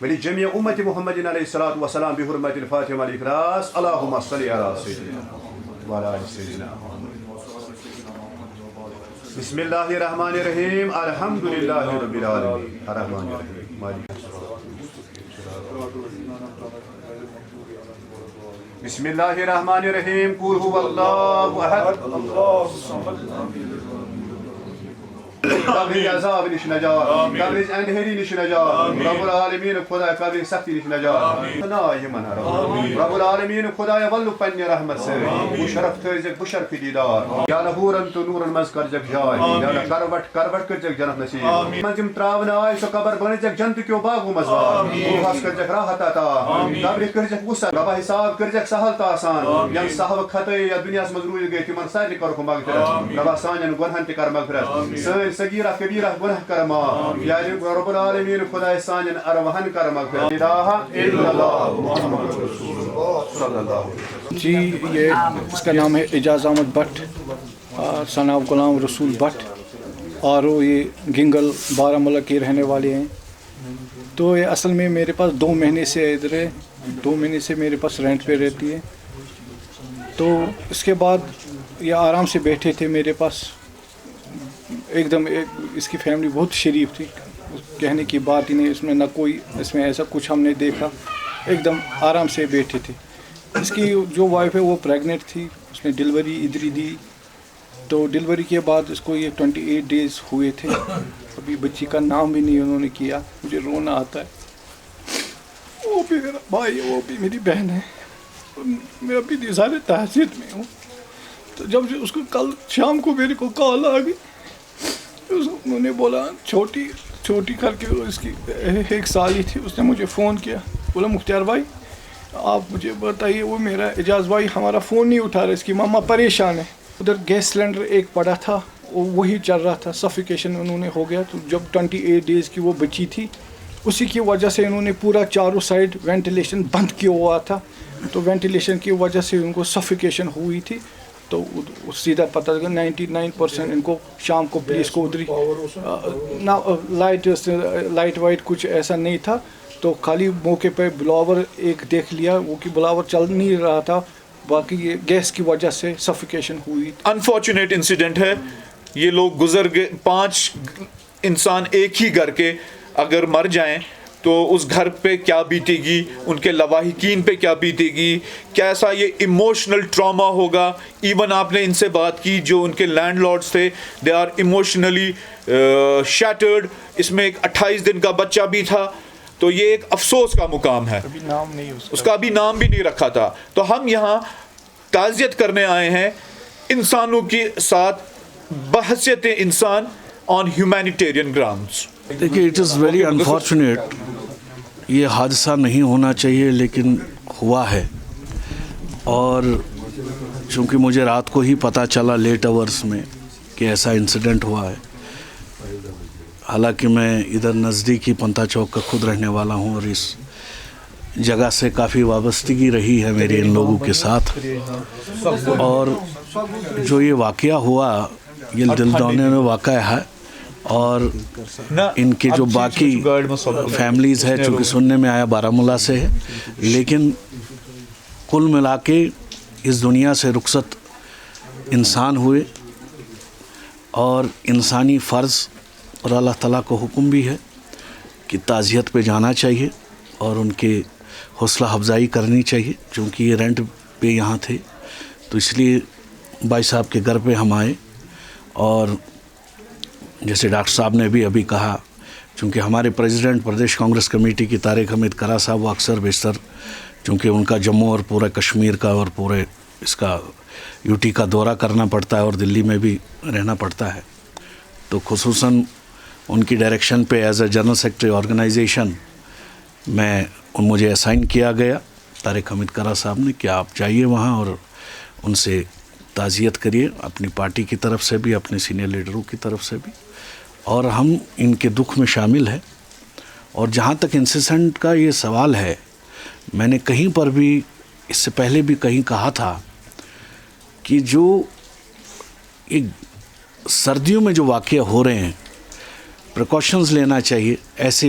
ولجميع أمة محمد عليه الصلاة والسلام بحرمة الفاتحة والإخلاص اللهم صل على سيدنا وعلى آل سيدنا بسم الله الرحمن الرحيم الحمد لله رب العالمين الرحمن الرحيم مالك بسم الله الرحمن الرحيم قل هو الله أحد الله الصمد قبر عذاب نش نجات قبر اندھیری نش نجات رب العالمین خدا قبر سختی نش نجات ناہ من رب العالمین خدا ول پنہ رحمت سے مشرف تھزک بشرف دیدار یا نورن تو نورن مز کرجک جائے یا کروٹ کرجک جنت نصیب من جم تراون آئے سو قبر بنجک جنت کیو باغو مزار روحس کرجک راحت عطا قبر کرجک وسعت رب حساب کرجک سہل تا آسان یم صاحب خطے یا دنیا مز روی گئی تمن سارے کرو مغفرت رب سانن گنہن تہ کر مغفرت صغیرہ کبیرہ گناہ کر معاف یا رب العالمین خدا سانن ارواحن کر مغفرت لا الہ الا اللہ محمد رسول اللہ صلی اللہ علیہ وسلم. جی یہ اس کا نام ہے اعجاز احمد بٹ سن آف غلام رسول بٹ اور وہ یہ گنگل بارہمولہ کے رہنے والے ہیں. تو یہ اصل میں میرے پاس 2 مہینے سے ادھر ہے 2 مہینے سے میرے پاس رینٹ پہ رہتی ہے. تو اس کے بعد یہ آرام سے بیٹھے تھے میرے پاس ایک دم. اس کی فیملی بہت شریف تھی کہنے کی بات ہی نہیں. اس میں نہ کوئی اس میں ایسا کچھ ہم نے دیکھا. ایک دم آرام سے بیٹھے تھے. اس کی جو وائف ہے وہ پریگننٹ تھی. اس نے ڈلیوری ادھر ہی دی. تو ڈلیوری کے بعد اس کو یہ 28 ڈیز ہوئے تھے. ابھی بچی کا نام بھی نہیں انہوں نے کیا. مجھے رونا آتا ہے. وہ بھی میرا بھائی ہے, وہ بھی میری بہن ہے. میں ابھی نثار تعزیت میں ہوں. تو جب اس کو کل شام کو میرے کو کال آ گئی انہوں نے بولا چھوٹی کر کے اس کی 1 سال ہی تھی. اس نے مجھے فون کیا بولا مختار بھائی آپ مجھے بتائیے. وہ میرا اعجاز بھائی ہمارا فون نہیں اٹھا رہا. اس کی ماما پریشان ہے. ادھر گیس سلنڈر ایک پڑا تھا وہی چل رہا تھا. سفیکیشن انہوں نے ہو گیا. تو جب 28 ڈیز کی وہ بچی تھی اسی کی وجہ سے انہوں نے پورا چاروں سائڈ وینٹیلیشن بند کیا ہوا تھا. تو وینٹیلیشن کی وجہ سے ان کو سفیکیشن ہوئی تھی. تو سیدھا پتہ لگا 99% ان کو شام کو پولیس کو ادھر نہ لائٹ وائٹ کچھ ایسا نہیں تھا. تو خالی موقع پہ بلاور ایک دیکھ لیا وہ کہ بلاور چل نہیں رہا تھا. باقی یہ گیس کی وجہ سے سفیکیشن ہوئی. انفارچونیٹ انسیڈنٹ ہے. یہ لوگ گزر گئے. 5 انسان ایک ہی گھر کے اگر مر جائیں تو اس گھر پہ کیا بیتے گی, ان کے لواحقین پہ کیا بیتے گی, کیسا یہ ایموشنل ٹراما ہوگا. ایون آپ نے ان سے بات کی جو ان کے لینڈ لارڈز تھے, دے آر ایموشنلی شیٹرڈ. اس میں ایک 28 دن کا بچہ بھی تھا. تو یہ ایک افسوس کا مقام ہے. اس کا ابھی نام بھی نہیں رکھا تھا. تو ہم یہاں تعزیت کرنے آئے ہیں انسانوں کے ساتھ بحیثیت انسان آن ہیومینیٹیرین گراؤنڈز. دیکھیے اٹ از ویری انفارچونیٹ. یہ حادثہ نہیں ہونا چاہیے لیکن ہوا ہے. اور چونکہ مجھے رات کو ہی پتہ چلا لیٹ آورس میں کہ ایسا انسیڈنٹ ہوا ہے. حالانکہ میں ادھر نزدیکی پنتا چوک کا خود رہنے والا ہوں اور اس جگہ سے کافی وابستگی رہی ہے میری ان لوگوں کے ساتھ. اور جو یہ واقعہ ہوا یہ دل دونے میں واقعہ ہے. اور ان کے جو باقی فیملیز ہے چونکہ سننے میں آیا بارہمولہ سے ہے لیکن کل ملا کے اس دنیا سے رخصت انسان ہوئے. اور انسانی فرض اور اللہ تعالیٰ کو حکم بھی ہے کہ تعزیت پہ جانا چاہیے اور ان کے حوصلہ افزائی کرنی چاہیے. چونکہ یہ رینٹ پہ یہاں تھے تو اس لیے بھائی صاحب کے گھر پہ ہم آئے. اور جیسے ڈاکٹر صاحب نے بھی ابھی کہا چونکہ ہمارے پریزیڈنٹ پردیش کانگریس کمیٹی کی طارق حمید کرا صاحب وہ اکثر بیشتر چونکہ ان کا جموں اور پورے کشمیر کا اور پورے اس کا یوٹی کا دورہ کرنا پڑتا ہے اور دلی میں بھی رہنا پڑتا ہے. تو خصوصاً ان کی ڈائریکشن پہ as a general secretary organisation مجھے اسائن کیا گیا طارق حمید کرا صاحب نے کہ آپ جائیے وہاں اور ان سے تعزیت کریے اپنی پارٹی کی طرف سے بھی اپنے سینئر لیڈروں کی طرف سے بھی. اور ہم ان کے دکھ میں شامل ہیں. اور جہاں تک انسیڈنٹ کا یہ سوال ہے میں نے کہیں پر بھی اس سے پہلے بھی کہیں کہا تھا کہ جو ایک سردیوں میں جو واقعہ ہو رہے ہیں پریکاشنز لینا چاہیے. ایسے